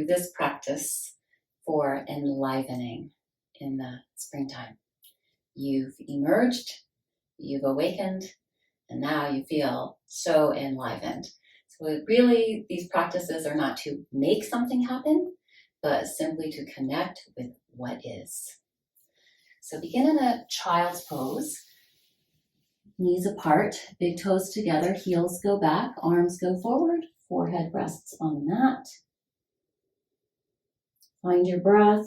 do this practice for enlivening in the springtime. You've emerged, you've awakened, and now you feel so enlivened. So really, these practices are not to make something happen, but simply to connect with what is. So begin in a child's pose. Knees apart, big toes together, heels go back, arms go forward, forehead rests on the mat. Find your breath.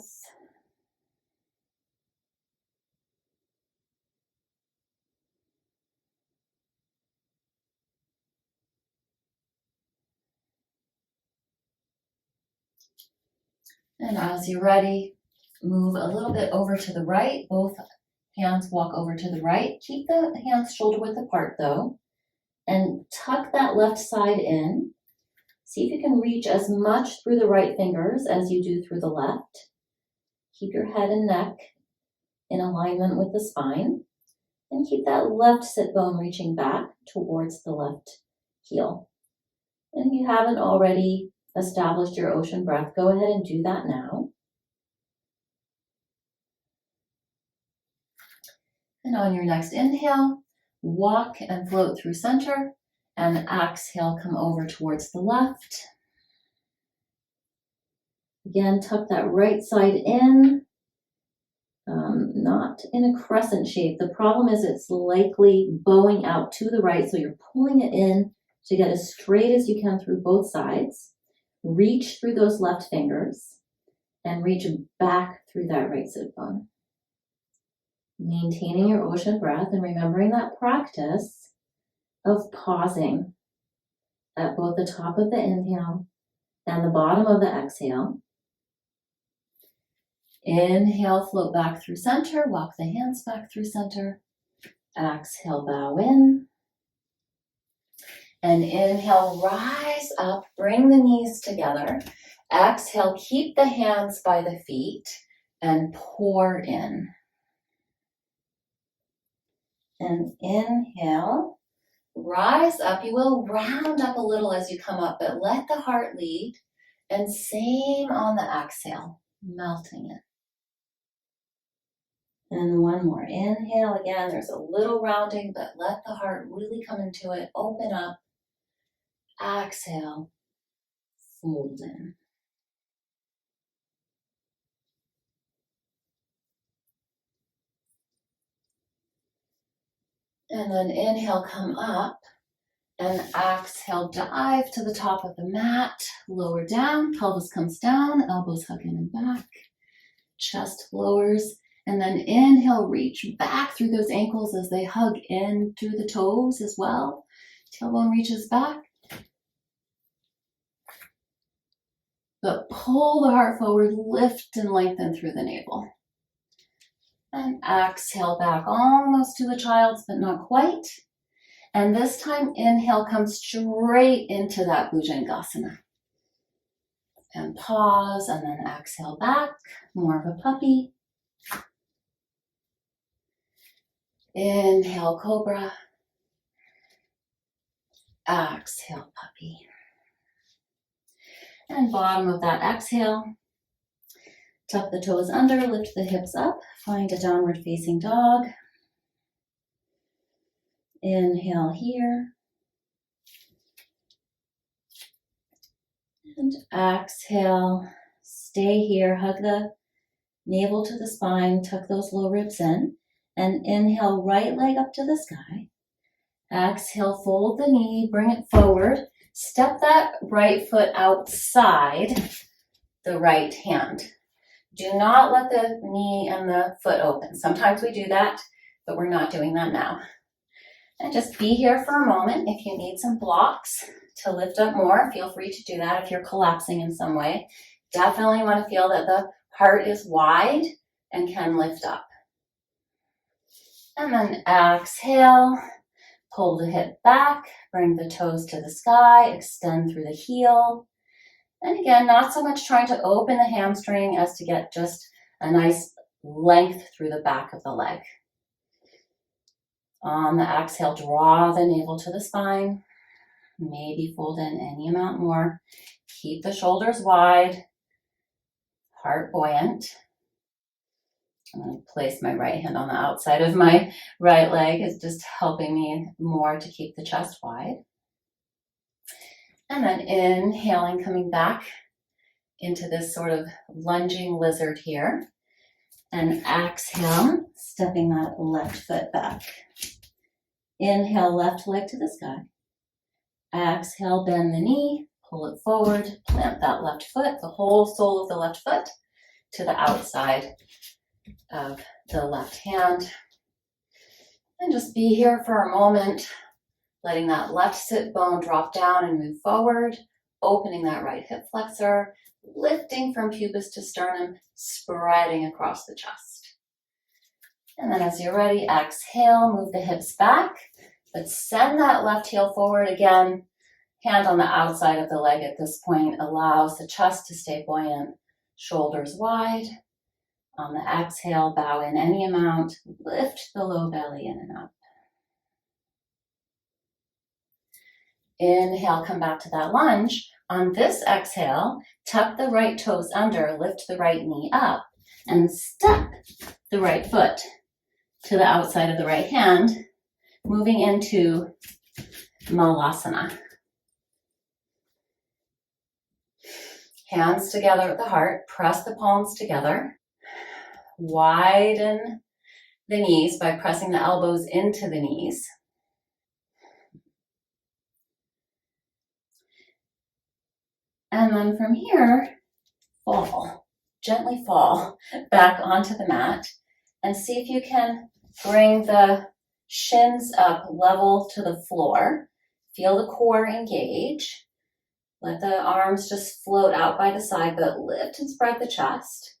And as you're ready, move a little bit over to the right. Both hands walk over to the right. Keep the hands shoulder width apart though, and tuck that left side in. See if you can reach as much through the right fingers as you do through the left. Keep your head and neck in alignment with the spine, and keep that left sit bone reaching back towards the left heel. And if you haven't already established your ocean breath, go ahead and do that now. And on your next inhale, walk and float through center, and exhale, come over towards the left. Again, tuck that right side in, not in a crescent shape. The problem is it's likely bowing out to the right, so you're pulling it in to get as straight as you can through both sides. Reach through those left fingers and reach back through that right sit bone. Maintaining your ocean breath and remembering that practice of pausing at both the top of the inhale and the bottom of the exhale. Inhale, float back through center, walk the hands back through center. Exhale, bow in. And inhale, rise up, bring the knees together. Exhale, keep the hands by the feet and pour in. And inhale, rise up. You will round up a little as you come up, but let the heart lead. And same on the exhale, melting it. And one more. Inhale again. There's a little rounding, but let the heart really come into it. Open up. Exhale, fold in. And then inhale, come up. And exhale, dive to the top of the mat. Lower down, pelvis comes down, elbows hug in and back. Chest lowers. And then inhale, reach back through those ankles as they hug in through the toes as well. Tailbone reaches back. But pull the heart forward, lift and lengthen through the navel. And exhale back almost to the child's, but not quite. And this time, inhale, come straight into that Bhujangasana. And pause, and then exhale back, more of a puppy. Inhale, cobra. Exhale, puppy. And bottom of that exhale, tuck the toes under, lift the hips up, find a downward facing dog. Inhale here. And exhale, stay here, hug the navel to the spine, tuck those low ribs in, and inhale, right leg up to the sky. Exhale, fold the knee, bring it forward. Step that right foot outside the right hand. Do not let the knee and the foot open. Sometimes we do that, but we're not doing that now. And just be here for a moment. If you need some blocks to lift up more, feel free to do that if you're collapsing in some way. Definitely want to feel that the heart is wide and can lift up. And then exhale, pull the hip back, bring the toes to the sky, extend through the heel. And again, not so much trying to open the hamstring as to get just a nice length through the back of the leg. On the exhale, draw the navel to the spine. Maybe fold in any amount more. Keep the shoulders wide. heart buoyant. I'm going to place my right hand on the outside of my right leg. It's just helping me more to keep the chest wide. And then inhaling, coming back into this sort of lunging lizard here. And exhale, stepping that left foot back. Inhale, left leg to the sky. Exhale, bend the knee, pull it forward, plant that left foot, the whole sole of the left foot to the outside of the left hand. And just be here for a moment, letting that left sit bone drop down and move forward, opening that right hip flexor, lifting from pubis to sternum, spreading across the chest. And then as you're ready, exhale, move the hips back, but send that left heel forward again. Hand on the outside of the leg at this point allows the chest to stay buoyant, shoulders wide. On the exhale, bow in any amount, lift the low belly in and up. Inhale, come back to that lunge. On this exhale, tuck the right toes under, lift the right knee up, and step the right foot to the outside of the right hand, moving into Malasana. Hands together at the heart, press the palms together. Widen the knees by pressing the elbows into the knees. And then from here, gently fall back onto the mat and see if you can bring the shins up level to the floor. Feel the core engage. Let the arms just float out by the side, but lift and spread the chest.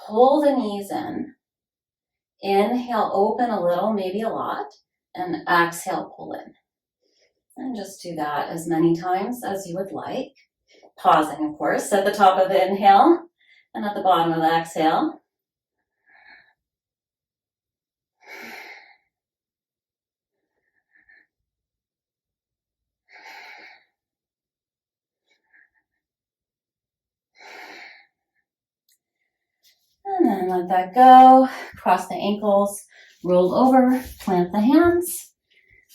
Pull the knees in. Inhale, open a little, maybe a lot, and exhale, pull in. And just do that as many times as you would like. Pausing, of course, at the top of the inhale and at the bottom of the exhale. And then let that go. Cross the ankles, roll over, plant the hands,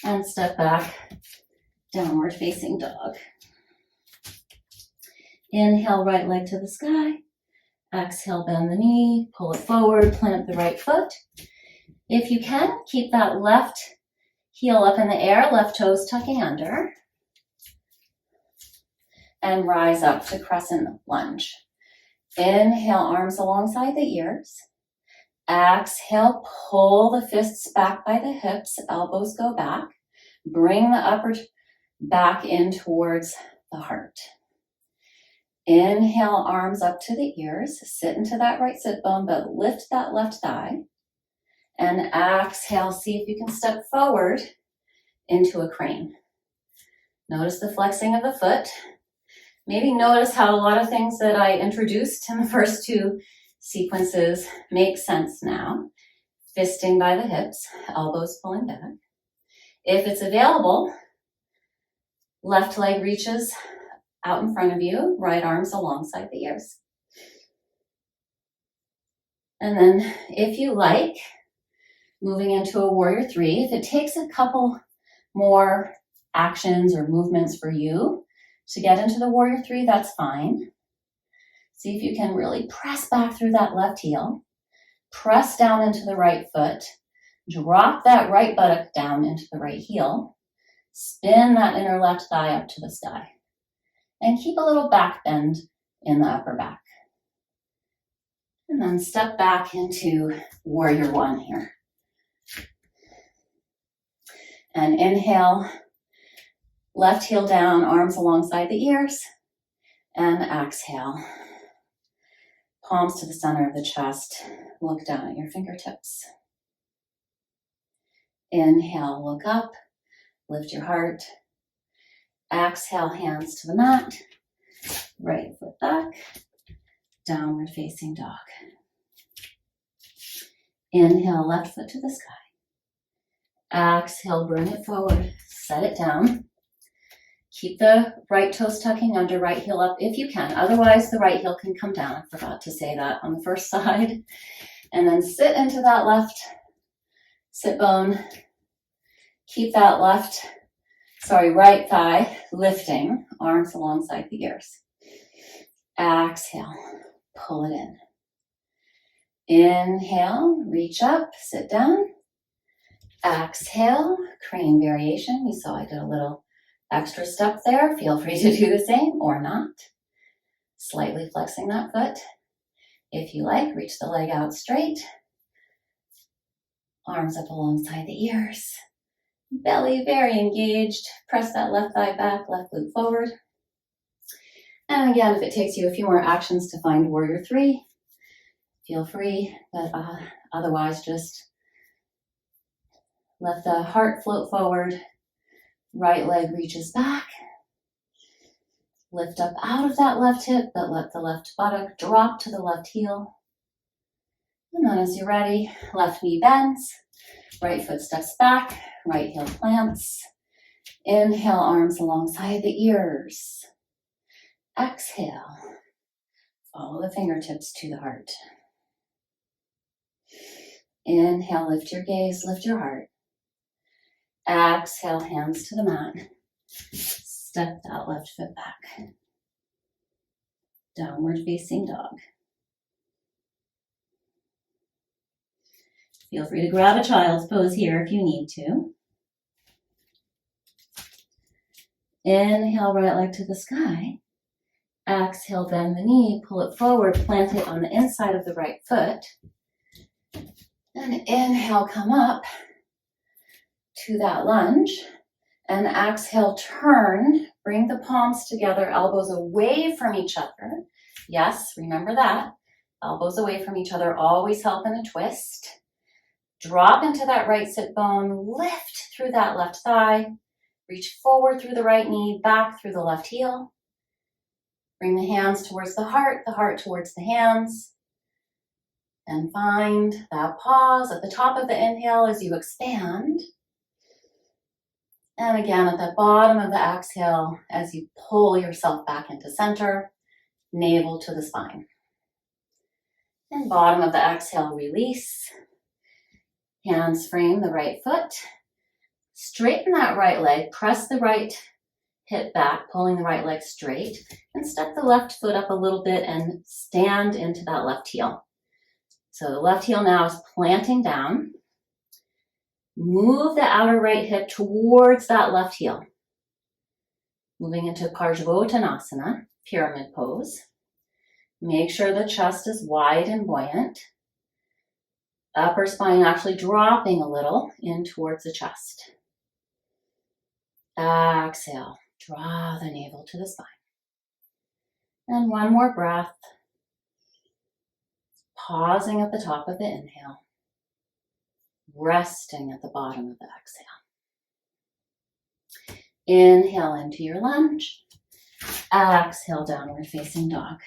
and step back, downward facing dog. Inhale, right leg to the sky. Exhale, bend the knee, pull it forward, plant the right foot. If you can, keep that left heel up in the air, left toes tucking under. And rise up to crescent lunge. Inhale, arms alongside the ears. Exhale, pull the fists back by the hips, elbows go back. Bring the upper back in towards the heart. Inhale, arms up to the ears. Sit into that right sit bone, but lift that left thigh. And exhale, see if you can step forward into a crane. Notice the flexing of the foot. Maybe notice how a lot of things that I introduced in the first two sequences make sense now. Fisting by the hips, elbows pulling back. If it's available, left leg reaches out in front of you, right arms alongside the ears. And then if you like, moving into a warrior three, if it takes a couple more actions or movements for you to get into the warrior three, that's fine. See if you can really press back through that left heel, press down into the right foot, drop that right buttock down into the right heel, spin that inner left thigh up to the sky, and keep a little back bend in the upper back. And then step back into warrior one here. And inhale, left heel down, arms alongside the ears, and exhale. Palms to the center of the chest, look down at your fingertips. Inhale, look up, lift your heart. Exhale, hands to the mat, right foot back, downward facing dog. Inhale, left foot to the sky. Exhale, bring it forward, set it down. Keep the right toes tucking under, right heel up if you can. Otherwise, the right heel can come down. I forgot to say that on the first side. And then sit into that left sit bone. Keep that right thigh lifting, arms alongside the ears. Exhale, pull it in. Inhale, reach up, sit down. Exhale, crane variation. You saw I did a little extra step there. Feel free to do the same or not. Slightly flexing that foot. If you like, reach the leg out straight. Arms up alongside the ears. Belly very engaged. Press that left thigh back, left glute forward. And again, if it takes you a few more actions to find warrior 3, feel free, but otherwise just let the heart float forward. Right leg reaches back. Lift up out of that left hip, but let the left buttock drop to the left heel. And then as you're ready, left knee bends, right foot steps back, right heel plants. Inhale, arms alongside the ears. Exhale, follow the fingertips to the heart. Inhale, lift your gaze, lift your heart. Exhale, hands to the mat. Step that left foot back. Downward facing dog. Feel free to grab a child's pose here if you need to. Inhale, right leg to the sky. Exhale, bend the knee, pull it forward, plant it on the inside of the right foot. And inhale, come up to that lunge. And exhale, turn, bring the palms together, elbows away from each other. Yes, remember that. Elbows away from each other always help in a twist. Drop into that right sit bone, lift through that left thigh, reach forward through the right knee, back through the left heel. Bring the hands towards the heart towards the hands. And find that pause at the top of the inhale as you expand. And again, at the bottom of the exhale, as you pull yourself back into center, navel to the spine. And bottom of the exhale, release. Hands frame the right foot. Straighten that right leg, press the right hip back, pulling the right leg straight, and step the left foot up a little bit and stand into that left heel. So the left heel now is planting down. Move the outer right hip towards that left heel. Moving into Parsvottanasana, pyramid pose. Make sure the chest is wide and buoyant. Upper spine actually dropping a little in towards the chest. Exhale, draw the navel to the spine. And one more breath. Pausing at the top of the inhale. Resting at the bottom of the exhale. Inhale into your lunge. Exhale, downward facing dog.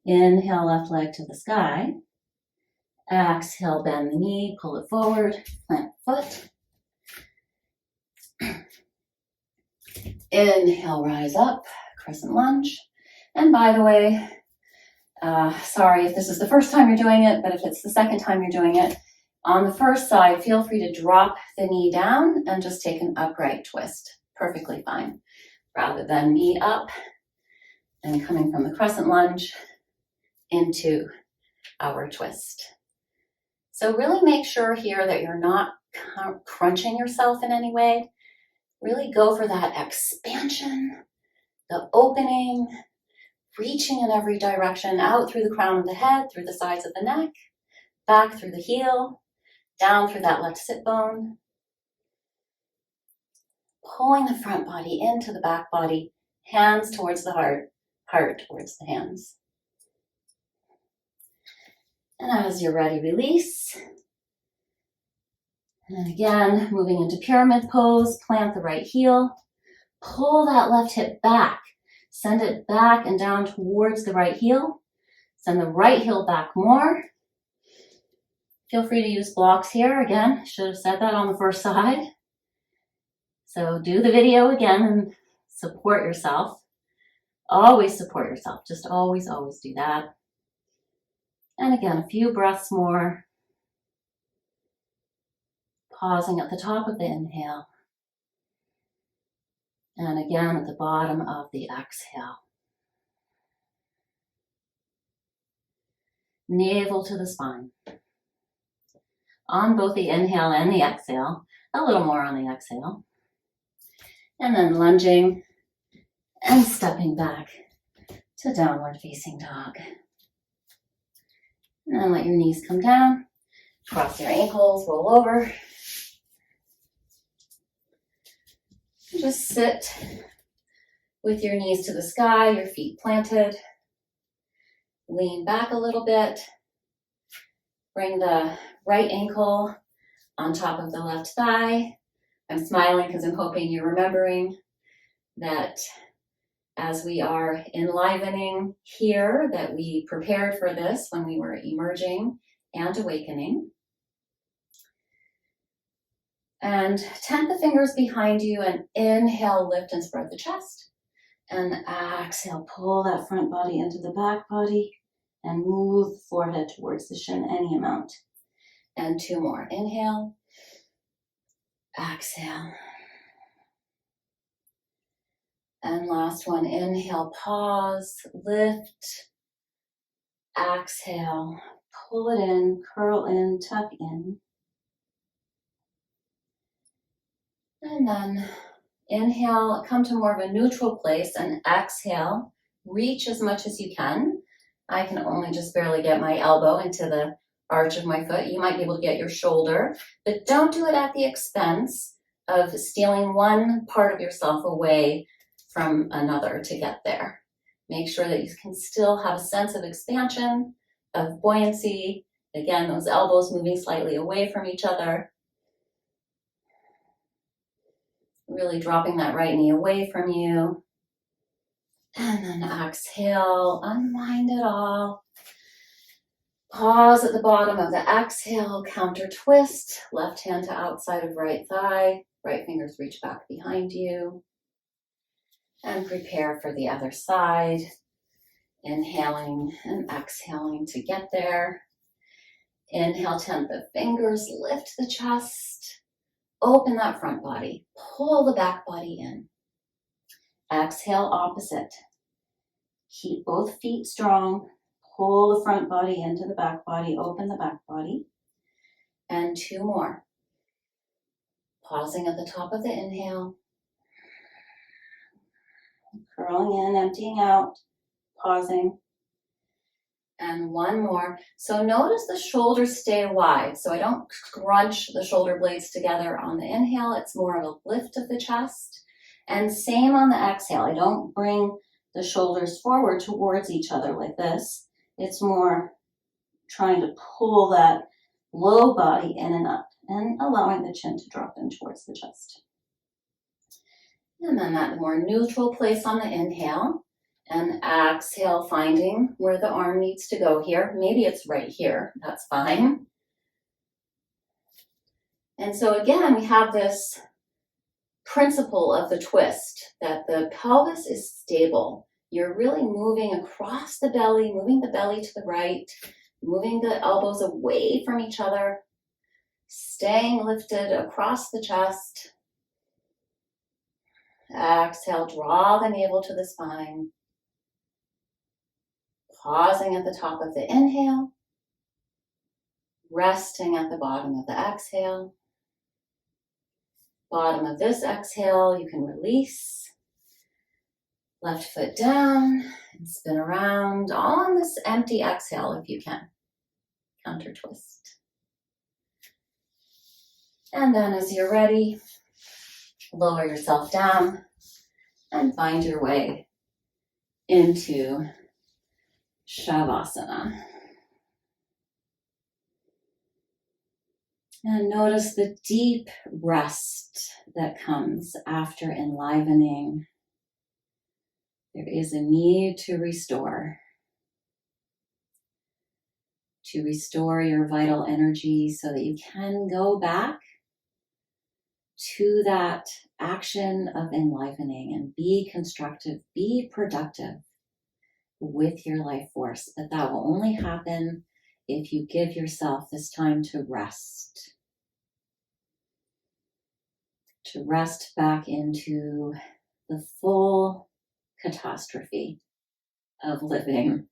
Inhale, left leg to the sky. Exhale, bend the knee, pull it forward, plant the foot. Inhale, rise up, crescent lunge. And by the way, sorry if this is the first time you're doing it, but if it's the second time you're doing it, on the first side, feel free to drop the knee down and just take an upright twist. Perfectly fine. Rather than knee up and coming from the crescent lunge into our twist. So really make sure here that you're not crunching yourself in any way. Really go for that expansion, the opening, reaching in every direction, out through the crown of the head, through the sides of the neck, back through the heel, down through that left sit bone. Pulling the front body into the back body, hands towards the heart, heart towards the hands. And as you're ready, release. And again, moving into pyramid pose, plant the right heel, pull that left hip back, send it back and down towards the right heel, send the right heel back more. Feel free to use blocks here. Again, should have said that on the first side. So do the video again and support yourself. Always support yourself. Just always, always do that. And again, a few breaths more. Pausing at the top of the inhale. And again at the bottom of the exhale. Navel to the spine. On both the inhale and the exhale. A little more on the exhale. And then lunging and stepping back to downward facing dog. And then let your knees come down. Cross your ankles, roll over. Just sit with your knees to the sky, your feet planted. Lean back a little bit. Bring the right ankle on top of the left thigh. I'm smiling because I'm hoping you're remembering that as we are enlivening here, that we prepared for this when we were emerging and awakening. And tent the fingers behind you and inhale, lift and spread the chest. And exhale, pull that front body into the back body and move the forehead towards the shin any amount. And 2 more. Inhale, exhale. And last one, inhale, pause, lift, exhale, pull it in, curl in, tuck in. And then inhale, come to more of a neutral place, and exhale, reach as much as you can. I can only just barely get my elbow into the arch of my foot. You might be able to get your shoulder, but don't do it at the expense of stealing one part of yourself away from another to get there. Make sure that you can still have a sense of expansion, of buoyancy. Again, those elbows moving slightly away from each other. Really dropping that right knee away from you. And then exhale, unwind it all. Pause at the bottom of the exhale, counter twist, left hand to outside of right thigh, right fingers reach back behind you. And prepare for the other side. Inhaling and exhaling to get there. Inhale, tent the fingers, lift the chest. Open that front body, pull the back body in. Exhale, opposite. Keep both feet strong, pull the front body into the back body, open the back body. And 2 more. Pausing at the top of the inhale. Curling in, emptying out, pausing. And 1 more. So notice the shoulders stay wide. So I don't crunch the shoulder blades together on the inhale. It's more of a lift of the chest. And same on the exhale. I don't bring the shoulders forward towards each other like this. It's more trying to pull that low body in and up and allowing the chin to drop in towards the chest. And then that more neutral place on the inhale. And exhale, finding where the arm needs to go here. Maybe it's right here. That's fine. And so again, we have this principle of the twist, that the pelvis is stable. You're really moving across the belly, moving the belly to the right, moving the elbows away from each other, staying lifted across the chest. Exhale, draw the navel to the spine. Pausing at the top of the inhale, resting at the bottom of the exhale. Bottom of this exhale, you can release. Left foot down and spin around on this empty exhale if you can. Counter twist. And then as you're ready, lower yourself down and find your way into Shavasana. And notice the deep rest that comes after enlivening. There is a need to restore your vital energy so that you can go back to that action of enlivening and be constructive, be productive with your life force. But that will only happen if you give yourself this time to rest back into the full catastrophe of living.